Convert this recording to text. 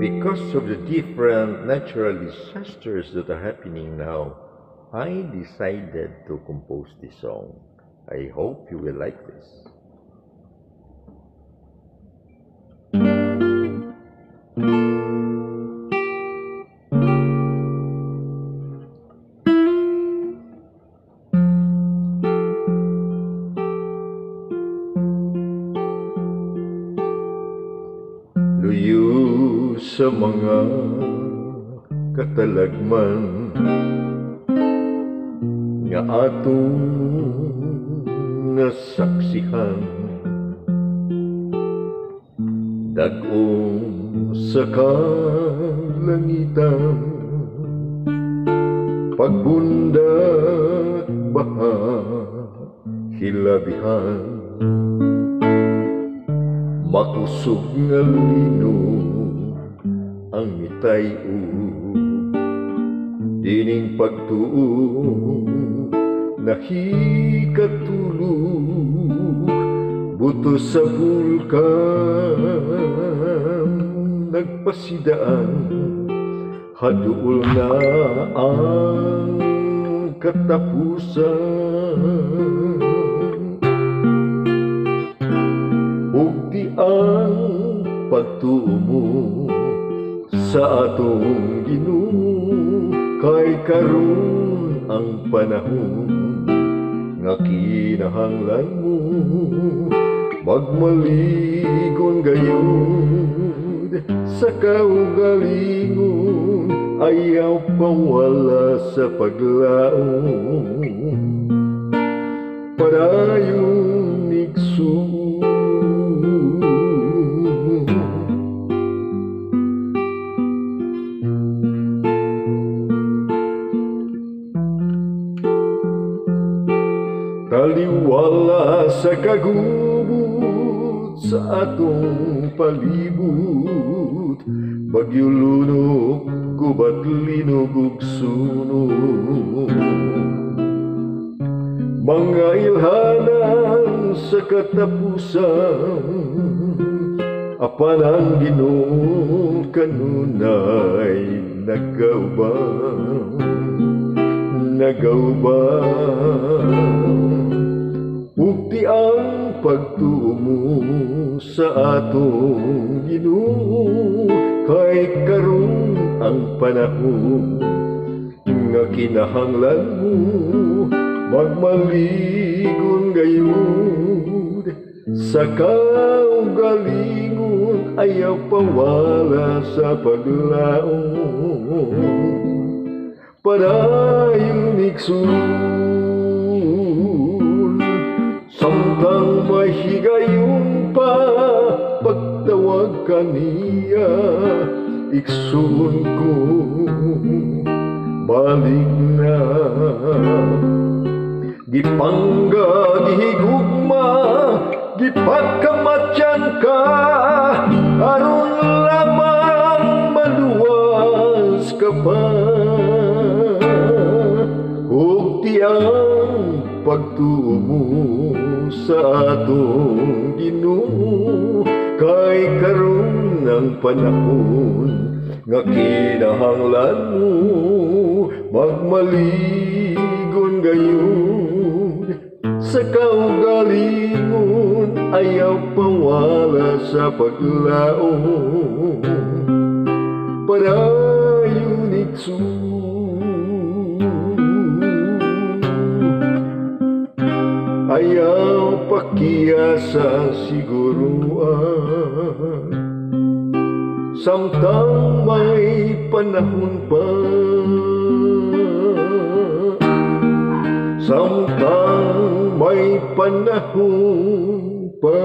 Because of the different natural disasters that are happening now, I decided to compose this song. I hope you will like this. Luyo sa mga katalagman nga atong nasaksihan, dag-ong sa kalangitan, pagbundak baha hilabihan, makusog nga linog ang mitayo, dining pagtuo nahikatulog, buto sa bulkan nagpasidaan, haduol na ang katapusan. Ugdi ang pagtuo mo sa atong Ginoo, kay karon ang panahon nga kinahanglan mo, magmaligon gayud sa kaugalingon, ayaw pawala sa paglaom, padayong igsoon. Taliwala sa kagubot sa atong palibot, bagyo lunok, gubat linog ug sunog, mga ilhanan sa katapusan, apan ang Ginoo kanunay nagaubang. Ugdi ang pagtuo mo sa atong Ginoo, kay karon ang panahon nga kinahanglan mo, magmaligon gayud sa kaugalingon, ayaw pawala sa paglaom, padayong igsoon. Samtang may higayon pa, pagtawag kaniya, igsoon ko, balik na. Gipangga, gihigugma, gipagkamatyan ka, aron lamang maluwas ka pa. Ug tiyang pagtuo mo sa atong Ginoo, kay karon ang panahon nga kinahanglan mo, magmaligon gayud sa kaugalingon, ayaw pawala sa paglaom, padayong igsoon. Ayaw pakiyasa siguruan, samtang may panahon pa, samtang may panahon pa.